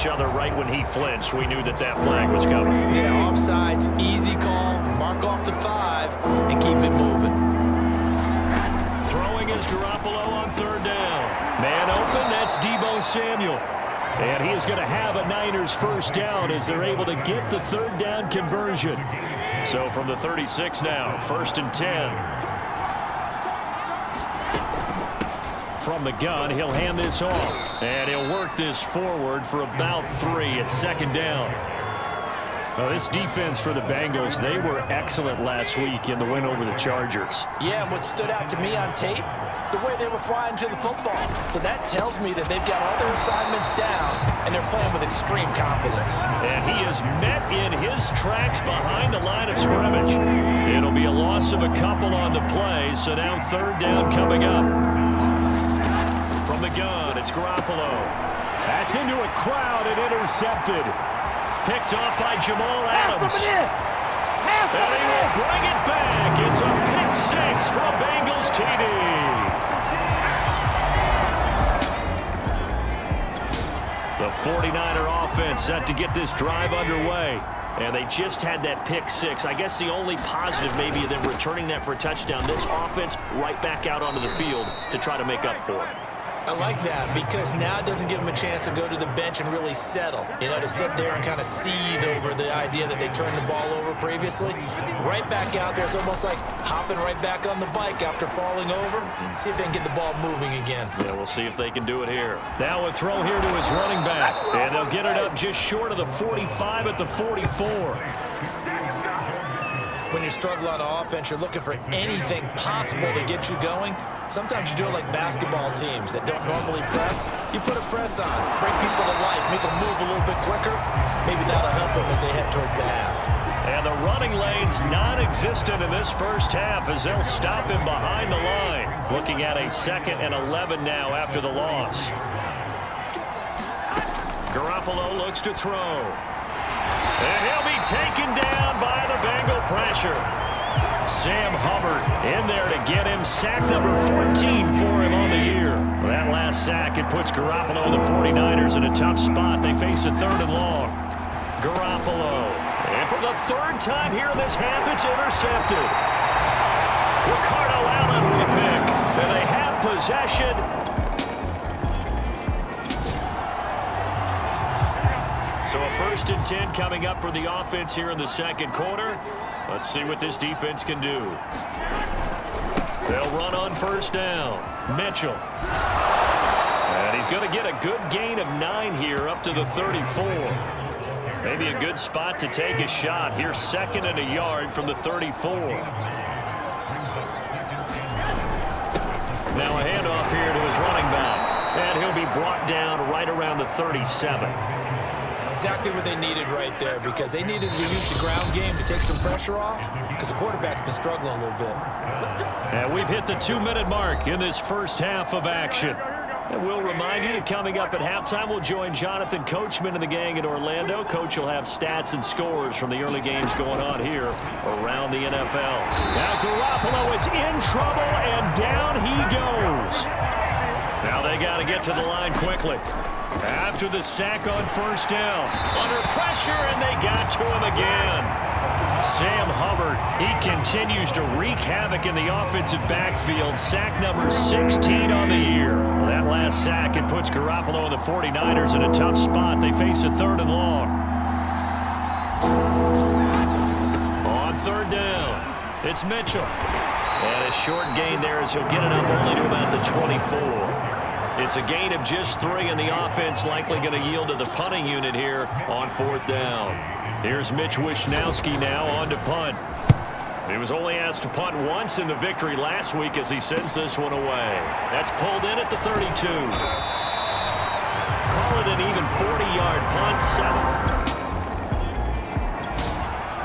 each other right when he flinched. We knew that that flag was coming. Yeah, offsides, easy call, mark off the 5, and keep it moving. Throwing is Garoppolo on third down. Man open, that's Deebo Samuel. And he is going to have a Niners first down as they're able to get the third down conversion. So from the 36 now, 1st and 10. From the gun, he'll hand this off. And he'll work this forward for about 3 at 2nd down. Now, this defense for the Bengals, they were excellent last week in the win over the Chargers. Yeah, and what stood out to me on tape, the way they were flying to the football. So that tells me that they've got all their assignments down, and they're playing with extreme confidence. And he is met in his tracks behind the line of scrimmage. It'll be a loss of a couple on the play, so now 3rd down coming up. From the gun, it's Garoppolo. That's into a crowd and intercepted. Picked off by Jamal Adams. And he will bring it back. It's a pick 6 from Bengals TD. The 49er offense set to get this drive underway. And they just had that pick 6. I guess the only positive maybe of them returning that for a touchdown. This offense right back out onto the field to try to make up for it. I like that because now it doesn't give them a chance to go to the bench and really settle. You know, to sit there and kind of seethe over the idea that they turned the ball over previously. Right back out there. It's almost like hopping right back on the bike after falling over. See if they can get the ball moving again. Yeah, we'll see if they can do it here. Now a throw here to his running back. And they'll get it up just short of the 45 at the 44. When you struggle on offense, you're looking for anything possible to get you going. Sometimes you do it like basketball teams that don't normally press. You put a press on, bring people to life, make them move a little bit quicker. Maybe that'll help them as they head towards the half. And the running lane's non-existent in this first half as they'll stop him behind the line. Looking at a 2nd and 11 now after the loss. Garoppolo looks to throw. And he'll be taken down by the Bengal pressure. Sam Hubbard in there to get him. Sack number 14 for him on the year. That last sack, it puts Garoppolo and the 49ers in a tough spot. They face a 3rd and long. Garoppolo. And for the 3rd time here in this half, it's intercepted. Ricardo Allen with a pick. And they have possession. So a 1st and 10 coming up for the offense here in the 2nd quarter. Let's see what this defense can do. They'll run on 1st down. Mitchell. And he's going to get a good gain of 9 here up to the 34. Maybe a good spot to take a shot. Here's 2nd and a yard from the 34. Now a handoff here to his running back. And he'll be brought down right around the 37. Exactly what they needed right there because they needed to use the ground game to take some pressure off because the quarterback's been struggling a little bit. And we've hit the 2-minute mark in this first half of action. And we'll remind you that coming up at halftime, we'll join Jonathan Coachman and the gang in Orlando. Coach will have stats and scores from the early games going on here around the NFL. Now Garoppolo is in trouble, and down he goes. Now they got to get to the line quickly. After the sack on 1st down, under pressure, and they got to him again. Sam Hubbard, he continues to wreak havoc in the offensive backfield. Sack number 16 on the year. That last sack, it puts Garoppolo and the 49ers in a tough spot. They face a 3rd and long. On 3rd down, it's Mitchell. And a short gain there as he'll get it up only to about the 24. It's a gain of just 3, and the offense likely going to yield to the punting unit here on 4th down. Here's Mitch Wishnowski now on to punt. He was only asked to punt once in the victory last week as he sends this one away. That's pulled in at the 32. Call it an even 40-yard punt, 7.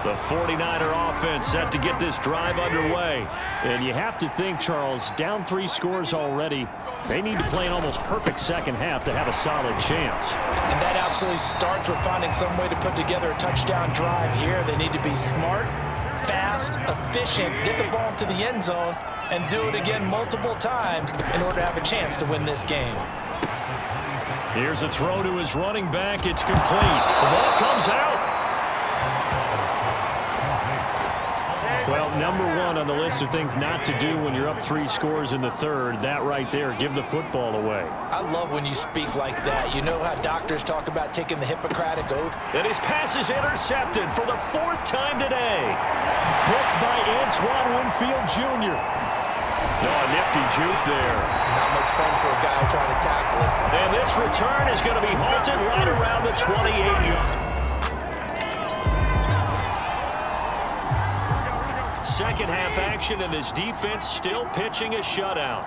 The 49er offense set to get this drive underway. And you have to think, Charles, down 3 scores already. They need to play an almost perfect second half to have a solid chance. And that absolutely starts with finding some way to put together a touchdown drive here. They need to be smart, fast, efficient, get the ball to the end zone, and do it again multiple times in order to have a chance to win this game. Here's a throw to his running back. It's complete. The ball comes out. Well, number one on the list of things not to do when you're up 3 scores in the third, that right there, give the football away. I love when you speak like that. You know how doctors talk about taking the Hippocratic Oath? And his pass is intercepted for the 4th time today. Picked by Antoine Winfield Jr. Oh, a nifty juke there. Not much fun for a guy trying to tackle it. And this return is going to be halted right around the 28-yard. Second half action, and this defense still pitching a shutout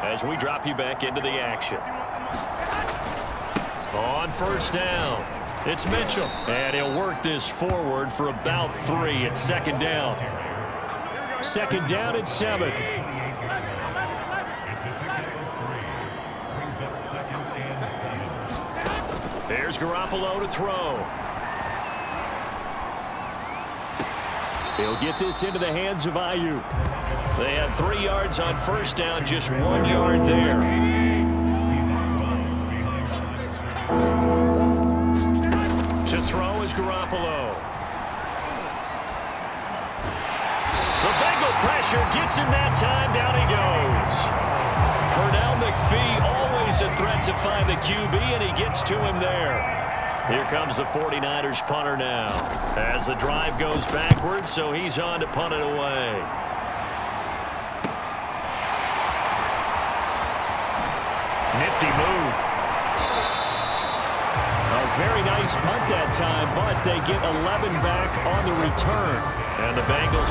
as we drop you back into the action. On first down, it's Mitchell, and he'll work this forward for about 3. It's second down. Second down at 7. There's Garoppolo to throw. He'll get this into the hands of Ayuk. They had 3 yards on first down, just 1 yard there. To throw is Garoppolo. The Bengal pressure gets him that time. Down he goes. Pernell McPhee, always a threat to find the QB, and he gets to him there. Here comes the 49ers punter now as the drive goes backwards, so he's on to punt it away. Nifty move. A very nice punt that time, but they get 11 back on the return. And the Bengals,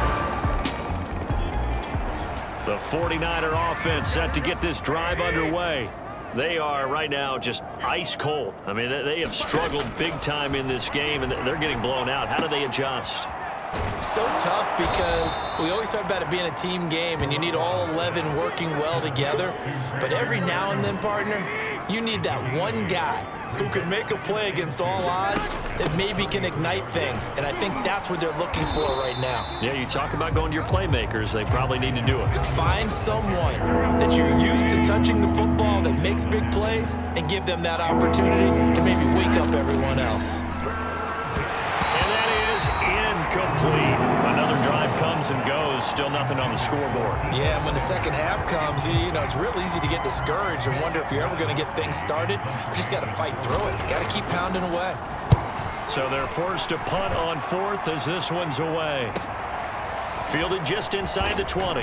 the 49er offense set to get this drive underway. They are right now just ice cold. I mean, they have struggled big time in this game, and they're getting blown out. How do they adjust? So tough because we always talk about it being a team game, and you need all 11 working well together. But every now and then, partner, you need that one guy who can make a play against all odds that maybe can ignite things. And I think that's what they're looking for right now. Yeah, you talk about going to your playmakers. They probably need to do it. Find someone that you're used to touching the football that makes big plays and give them that opportunity to maybe wake up everyone else. And that is incomplete. Another drive comes and goes. Still nothing on the scoreboard. Yeah, and when the second half comes, you know, it's real easy to get discouraged and wonder if you're ever going to get things started. You just got to fight through it. Got to keep pounding away. So they're forced to punt on 4th as this one's away. Fielded just inside the 20.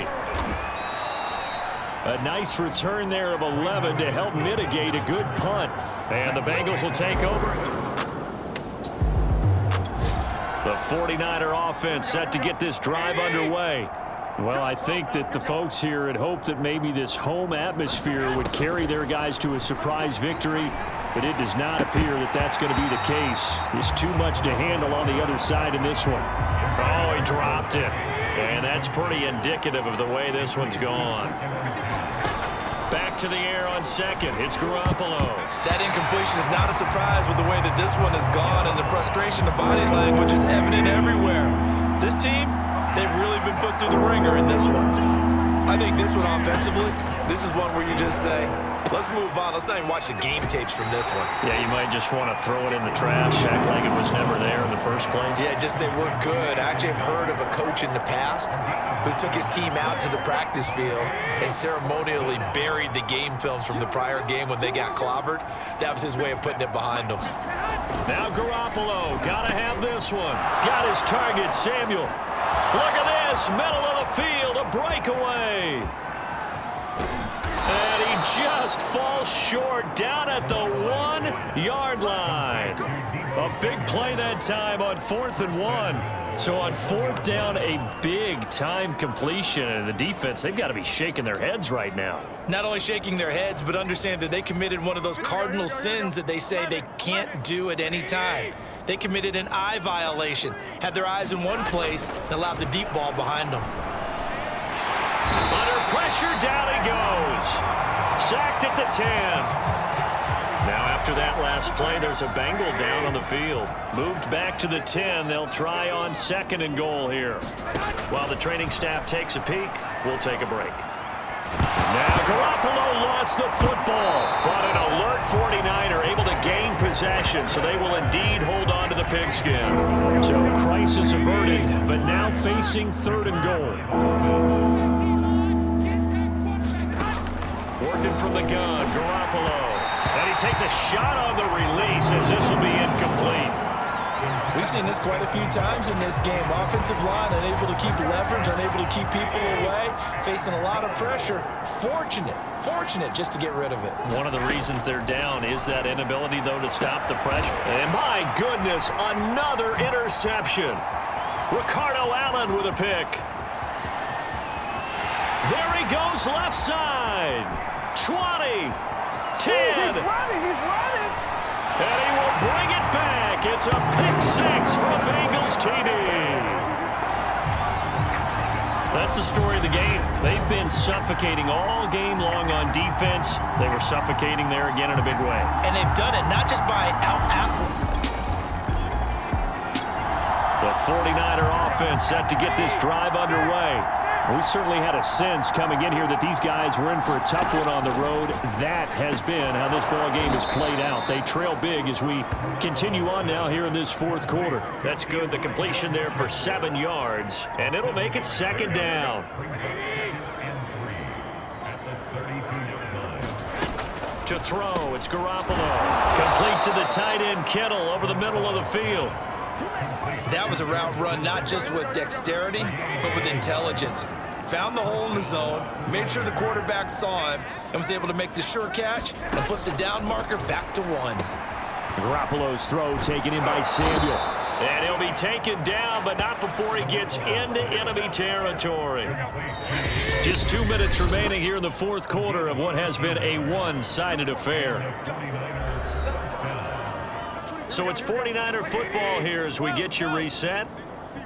A nice return there of 11 to help mitigate a good punt. And the Bengals will take over. The 49er offense set to get this drive underway. Well, I think that the folks here had hoped that maybe this home atmosphere would carry their guys to a surprise victory, but it does not appear that that's going to be the case. There's too much to handle on the other side in this one. Oh, he dropped it. And that's pretty indicative of the way this one's gone. Back to the air on second. It's Garoppolo. That incompletion is not a surprise with the way that this one has gone, and the frustration, the body language is evident everywhere. This team, they've really been put through the ringer in this one. I think this one offensively, this is one where you just say, let's move on. Let's not even watch the game tapes from this one. Yeah, you might just want to throw it in the trash, act like it was never there in the first place. Yeah, just say we're good. I actually have heard of a coach in the past who took his team out to the practice field and ceremonially buried the game films from the prior game when they got clobbered. That was his way of putting it behind them. Now Garoppolo, gotta have this one. Got his target, Samuel. Look at this, middle of the field, a breakaway. And he just falls short down at the 1-yard line. A big play that time on 4th and 1. So on 4th down, a big-time completion. And the defense, they've got to be shaking their heads right now. Not only shaking their heads, but understand that they committed one of those cardinal sins that they say they can't do at any time. They committed an eye violation, had their eyes in one place, and allowed the deep ball behind them. Under pressure, down he goes. Sacked at the 10. Now after that last play, there's a Bengal down on the field. Moved back to the 10. They'll try on 2nd and goal here. While the training staff takes a peek, we'll take a break. Now Garoppolo lost the football, but an alert 49er able to gain possession, so they will indeed hold on to the pigskin. So crisis averted, but now facing 3rd and goal. Working from the gun, Garoppolo. And he takes a shot on the release as this will be incomplete. We've seen this quite a few times in this game. Offensive line unable to keep leverage, unable to keep people away, facing a lot of pressure. Fortunate just to get rid of it. One of the reasons they're down is that inability, though, to stop the pressure. And my goodness, another interception. Ricardo Allen with a pick. There he goes left side. 20, 10. He's running. And he will bring it back. It's a pick 6 for a Bengals TD. That's the story of the game. They've been suffocating all game long on defense. They were suffocating there again in a big way. And they've done it not just by out-athlete. The 49er offense set to get this drive underway. We certainly had a sense coming in here that these guys were in for a tough one on the road. That has been how this ball game has played out. They trail big as we continue on now here in this 4th quarter. That's good. The completion there for 7 yards, and it'll make it 2nd down. To throw, it's Garoppolo. Complete to the tight end, Kittle, over the middle of the field. That was a route run not just with dexterity, but with intelligence. Found the hole in the zone, made sure the quarterback saw him, and was able to make the sure catch and flip the down marker back to 1. Garoppolo's throw taken in by Samuel. And he'll be taken down, but not before he gets into enemy territory. Just 2 minutes remaining here in the 4th quarter of what has been a one-sided affair. So it's 49er football here as we get you reset.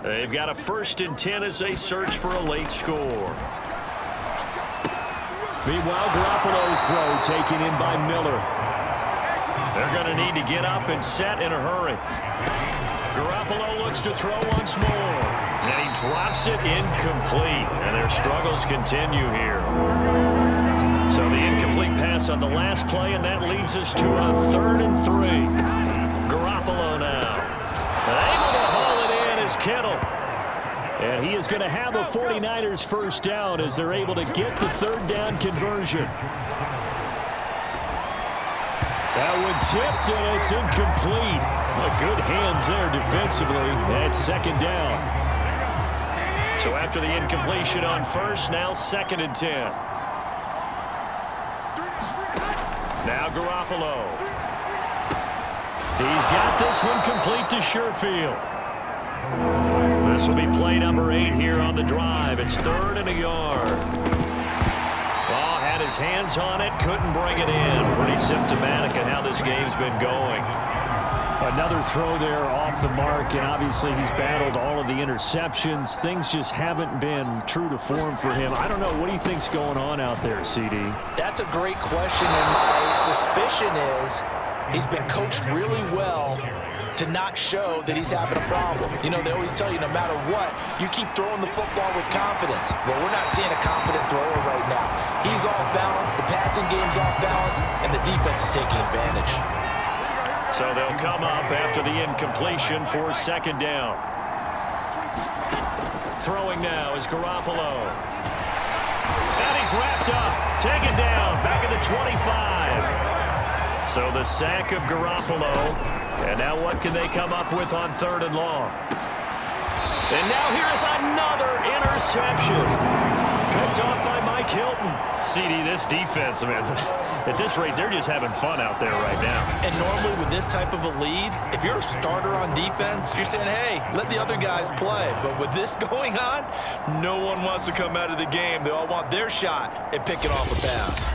They've got a 1st and 10 as they search for a late score. Meanwhile, Garoppolo's throw taken in by Miller. They're going to need to get up and set in a hurry. Garoppolo looks to throw once more. And he drops it incomplete. And their struggles continue here. So the incomplete pass on the last play, and that leads us to a 3rd and 3. Garoppolo now. Able to haul it in is Kittle. And he is going to have a 49ers 1st down as they're able to get the 3rd down conversion. That one tipped, and it's incomplete. Good hands there defensively. That's 2nd down. So after the incompletion on 1st, now 2nd and 10. Now Garoppolo. He's got this one complete to Sherfield. This will be play number 8 here on the drive. It's 3rd and a yard. Oh, had his hands on it, couldn't bring it in. Pretty symptomatic of how this game's been going. Another throw there off the mark, and obviously he's battled all of the interceptions. Things just haven't been true to form for him. I don't know. What do you think's going on out there, CD? That's a great question, and my suspicion is he's been coached really well to not show that he's having a problem. You know, they always tell you no matter what, you keep throwing the football with confidence. Well, we're not seeing a confident thrower right now. He's off balance, the passing game's off balance, and the defense is taking advantage. So they'll come up after the incompletion for 2nd down. Throwing now is Garoppolo. And he's wrapped up, taken down, back at the 25. So the sack of Garoppolo. And now what can they come up with on 3rd and long? And now here's another interception. Picked off by Mike Hilton. CD, this defense, man, at this rate, they're just having fun out there right now. And normally with this type of a lead, if you're a starter on defense, you're saying, hey, let the other guys play. But with this going on, no one wants to come out of the game. They all want their shot at picking off a pass.